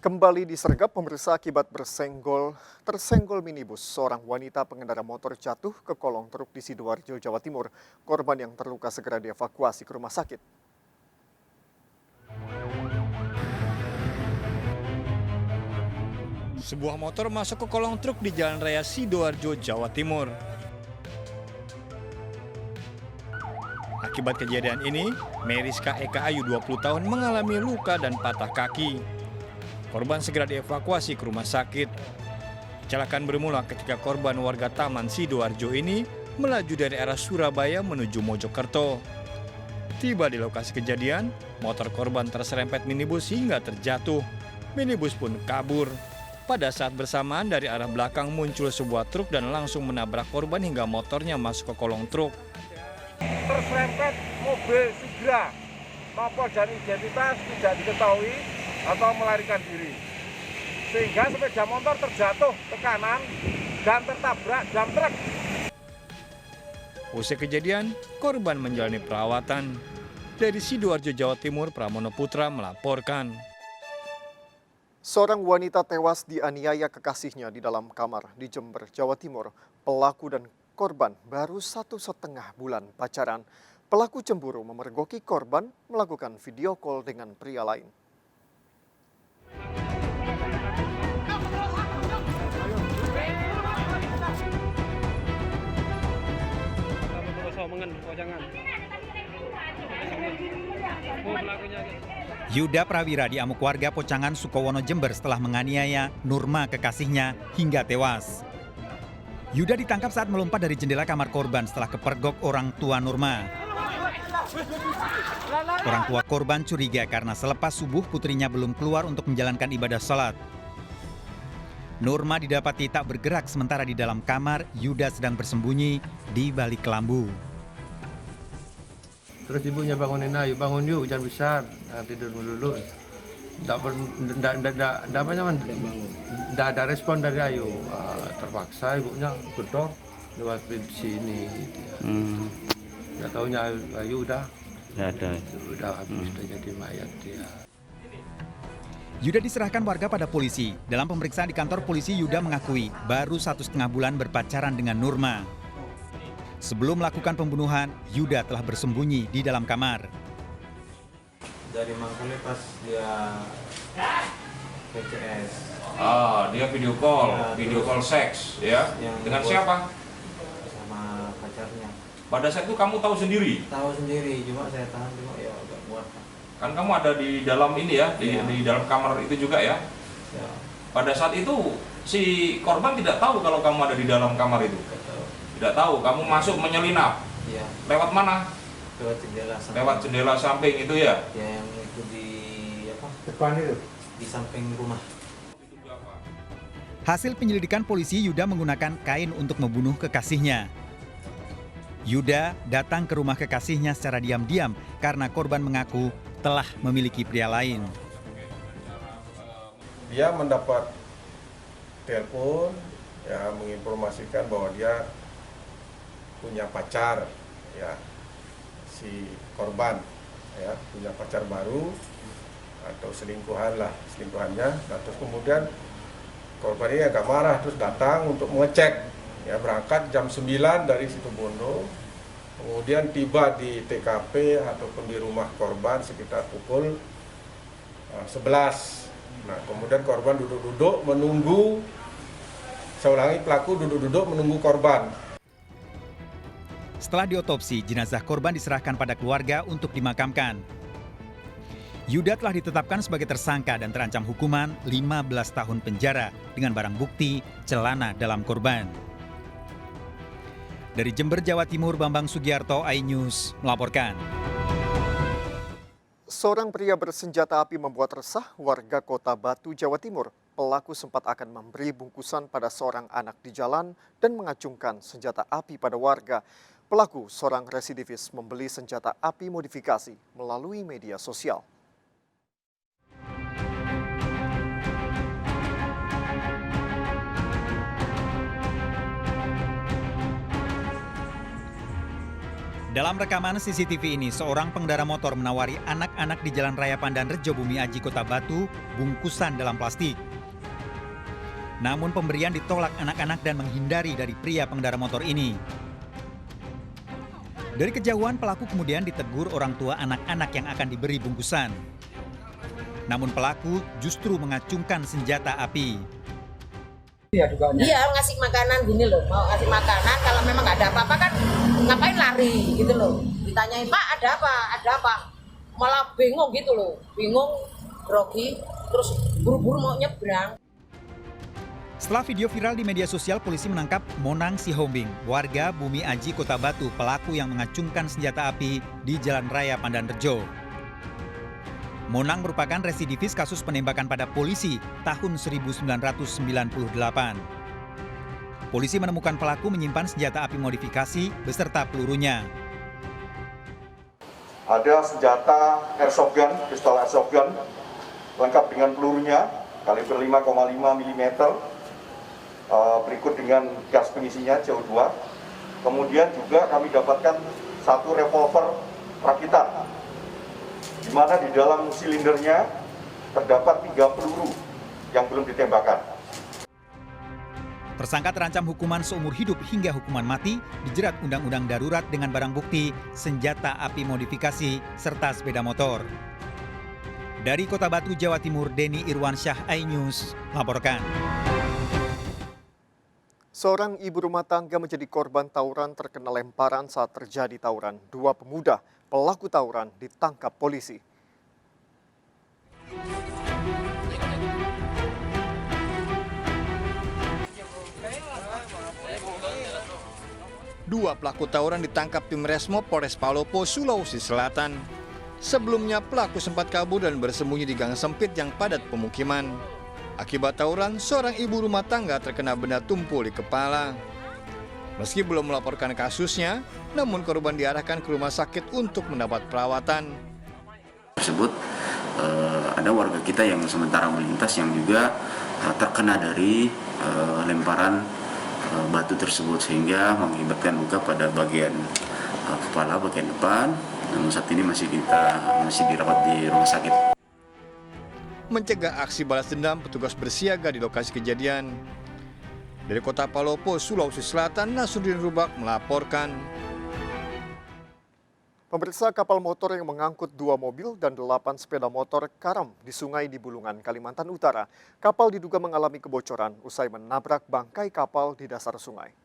Kembali disergap pemirsa akibat tersenggol minibus. Seorang wanita pengendara motor jatuh ke kolong truk di Sidoarjo, Jawa Timur. Korban yang terluka segera dievakuasi ke rumah sakit. Sebuah motor masuk ke kolong truk di Jalan Raya Sidoarjo, Jawa Timur. Akibat kejadian ini, Meriska Eka Ayu 20 tahun mengalami luka dan patah kaki. Korban segera dievakuasi ke rumah sakit. Kecelakaan bermula ketika korban warga Taman Sidoarjo ini melaju dari arah Surabaya menuju Mojokerto. Tiba di lokasi kejadian, motor korban terserempet minibus hingga terjatuh. Minibus pun kabur. Pada saat bersamaan dari arah belakang muncul sebuah truk dan langsung menabrak korban hingga motornya masuk ke kolong truk. Terserempet mobil Sigra, nomor dan identitas tidak diketahui atau melarikan diri, sehingga sepeda motor terjatuh ke kanan dan tertabrak dam truk. Usai kejadian, korban menjalani perawatan. Dari Sidoarjo, Jawa Timur, Pramono Putra melaporkan. Seorang wanita tewas dianiaya kekasihnya di dalam kamar di Jember, Jawa Timur. Pelaku dan korban baru 1,5 bulan pacaran. Pelaku cemburu memergoki korban melakukan video call dengan pria lain. Yuda Prawira diamuk warga Pocangan, Sukowono, Jember setelah menganiaya Nurma kekasihnya hingga tewas. Yuda ditangkap saat melompat dari jendela kamar korban setelah kepergok orang tua Nurma. Orang tua korban curiga karena selepas subuh putrinya belum keluar untuk menjalankan ibadah sholat. Nurma didapati tak bergerak sementara di dalam kamar Yuda sedang bersembunyi di balik kelambu. Terus ibunya bangunin Ayu, bangun yuk, hujan besar, tidur dulu. Tidak ada respon dari Ayu, terpaksa ibunya gedor lewat pintu sini. Nggak taunya Ayu udah habis, udah jadi mayat dia. Yuda diserahkan warga pada polisi. Dalam pemeriksaan di kantor polisi, Yuda mengakui baru 1,5 bulan berpacaran dengan Nurma. Sebelum melakukan pembunuhan, Yuda telah bersembunyi di dalam kamar. Dari Mangkule pas dia PCS. Dia video call seks ya. Dengan siapa? Sama pacarnya. Pada saat itu kamu tahu sendiri? Tahu sendiri, cuma saya tahan cuma ya agak kuat. Kan kamu ada di dalam ini ya, di dalam kamar itu juga ya? Ya. Pada saat itu si korban tidak tahu kalau kamu ada di dalam kamar itu? Tidak tahu, kamu masuk menyelinap? Iya. Lewat mana? Lewat jendela samping. Lewat jendela samping itu ya? Ya, yang itu di Depan itu? di samping rumah. Hasil penyelidikan polisi, Yuda menggunakan kain untuk membunuh kekasihnya. Yuda datang ke rumah kekasihnya secara diam-diam karena korban mengaku telah memiliki pria lain. Dia mendapat telepon ya menginformasikan bahwa dia punya pacar, ya si korban ya punya pacar baru atau selingkuhannya. Nah, terus kemudian korban ini agak marah, terus datang untuk mengecek, ya berangkat jam 9 dari Situbondo, kemudian tiba di TKP ataupun di rumah korban sekitar pukul 11. Nah, kemudian korban duduk-duduk menunggu, saya ulangi, pelaku duduk-duduk menunggu korban. Setelah diotopsi, jenazah korban diserahkan pada keluarga untuk dimakamkan. Yuda telah ditetapkan sebagai tersangka dan terancam hukuman 15 tahun penjara dengan barang bukti celana dalam korban. Dari Jember, Jawa Timur, Bambang Sugiarto, iNews melaporkan. Seorang pria bersenjata api membuat resah warga Kota Batu, Jawa Timur. Pelaku sempat akan memberi bungkusan pada seorang anak di jalan dan mengacungkan senjata api pada warga. Pelaku, seorang residivis, membeli senjata api modifikasi melalui media sosial. Dalam rekaman CCTV ini, seorang pengendara motor menawari anak-anak di Jalan Raya Pandan-Rejo, Bumi Aji, Kota Batu, bungkusan dalam plastik. Namun pemberian ditolak anak-anak dan menghindari dari pria pengendara motor ini. Dari kejauhan, pelaku kemudian ditegur orang tua anak-anak yang akan diberi bungkusan. Namun pelaku justru mengacungkan senjata api. Iya, ngasih makanan gini loh, mau ngasih makanan kalau memang nggak ada apa-apa kan ngapain lari gitu loh. Ditanyain, Pak ada apa, malah bingung gitu loh, grogi, terus buru-buru mau nyebrang. Setelah video viral di media sosial, polisi menangkap Monang Sihombing, warga Bumi Aji, Kota Batu, pelaku yang mengacungkan senjata api di Jalan Raya Pandan-Rejo. Monang merupakan residivis kasus penembakan pada polisi tahun 1998. Polisi menemukan pelaku menyimpan senjata api modifikasi beserta pelurunya. Ada senjata airsoft gun, pistol airsoft gun, lengkap dengan pelurunya, kaliber 5,5 mm, berikut dengan gas pengisinya CO2. Kemudian juga kami dapatkan satu revolver rakitan, di mana di dalam silindernya terdapat 3 peluru yang belum ditembakkan. Tersangka terancam hukuman seumur hidup hingga hukuman mati, dijerat Undang-Undang Darurat dengan barang bukti, senjata api modifikasi, serta sepeda motor. Dari Kota Batu, Jawa Timur, Denny Irwansyah, iNews, melaporkan. Seorang ibu rumah tangga menjadi korban tawuran terkena lemparan saat terjadi tawuran. 2 pemuda pelaku tawuran ditangkap polisi. Dua pelaku tawuran ditangkap tim Resmo Polres Palopo, Sulawesi Selatan. Sebelumnya pelaku sempat kabur dan bersembunyi di gang sempit yang padat pemukiman. Akibat tawuran, seorang ibu rumah tangga terkena benda tumpul di kepala. Meski belum melaporkan kasusnya, namun korban diarahkan ke rumah sakit untuk mendapat perawatan. Tersebut ada warga kita yang sementara melintas yang juga terkena dari lemparan batu tersebut sehingga mengakibatkan luka pada bagian kepala bagian depan. Namun saat ini masih dirawat di rumah sakit. Mencegah aksi balas dendam, petugas bersiaga di lokasi kejadian. Dari Kota Palopo, Sulawesi Selatan, Nasruddin Rubak melaporkan. Pemirsa, kapal motor yang mengangkut 2 mobil dan 8 sepeda motor karam di sungai di Bulungan, Kalimantan Utara. Kapal diduga mengalami kebocoran usai menabrak bangkai kapal di dasar sungai.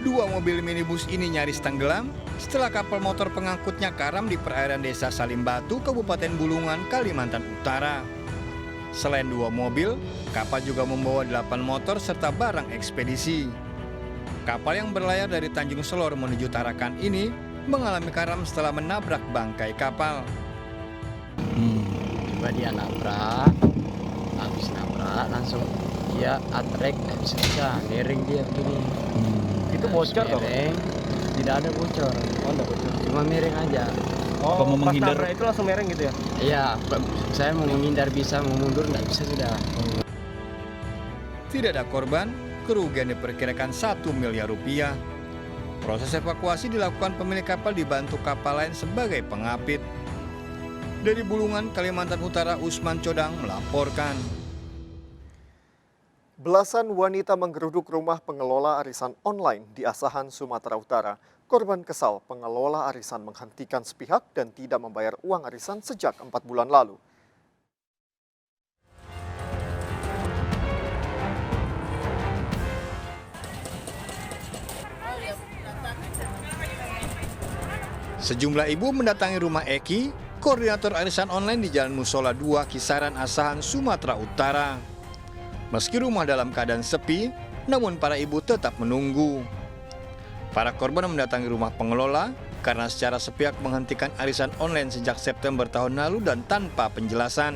Dua mobil minibus ini nyaris tenggelam setelah kapal motor pengangkutnya karam di perairan Desa Salimbatu, Kabupaten Bulungan, Kalimantan Utara. Selain 2 mobil, kapal juga membawa 8 motor serta barang ekspedisi. Kapal yang berlayar dari Tanjung Selor menuju Tarakan ini mengalami karam setelah menabrak bangkai kapal. Tiba dia nabrak, habis nabrak langsung dia atrek, bisa miring dia begini. Itu bocor dong? Tidak ada bocor. Oh, enggak bocor. Cuma miring aja. Oh, pas nabrak itu langsung miring gitu ya? Iya, saya mau menghindar bisa, mau mundur nggak bisa sudah. Tidak ada korban, kerugian diperkirakan 1 miliar rupiah. Proses evakuasi dilakukan pemilik kapal dibantu kapal lain sebagai pengapit. Dari Bulungan, Kalimantan Utara, Usman Codang melaporkan. Belasan wanita menggeruduk rumah pengelola arisan online di Asahan, Sumatera Utara. Korban kesal pengelola arisan menghentikan sepihak dan tidak membayar uang arisan sejak 4 bulan lalu. Sejumlah ibu mendatangi rumah Eki, koordinator arisan online di Jalan Musola 2, Kisaran, Asahan, Sumatera Utara. Meski rumah dalam keadaan sepi, namun para ibu tetap menunggu. Para korban mendatangi rumah pengelola karena secara sepihak menghentikan arisan online sejak September tahun lalu dan tanpa penjelasan.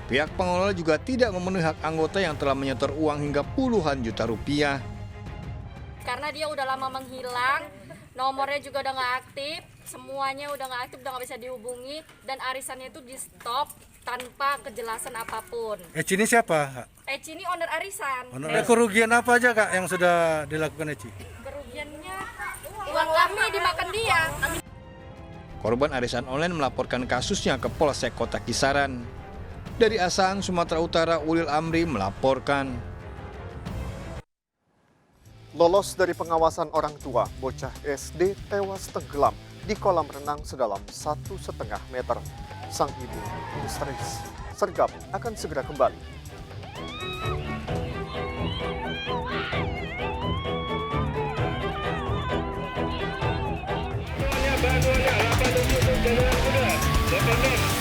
Pihak pengelola juga tidak memenuhi hak anggota yang telah menyetor uang hingga puluhan juta rupiah. Karena dia udah lama menghilang, nomornya juga udah nggak aktif, semuanya udah nggak aktif, udah nggak bisa dihubungi, dan arisannya itu di stop tanpa kejelasan apapun. Eci ini siapa? Eci ini owner arisan. Kerugian apa aja Kak yang sudah dilakukan Eci? Kerugiannya uang kami dimakan dia. Korban arisan online melaporkan kasusnya ke Polsek Kota Kisaran. Dari Asang, Sumatera Utara, Ulil Amri melaporkan. Lolos dari pengawasan orang tua, bocah SD tewas tenggelam di kolam renang sedalam 1,5 meter. Sang ibu histeris. Sergap akan segera kembali. Bantuannya 8 untuk jalan muda,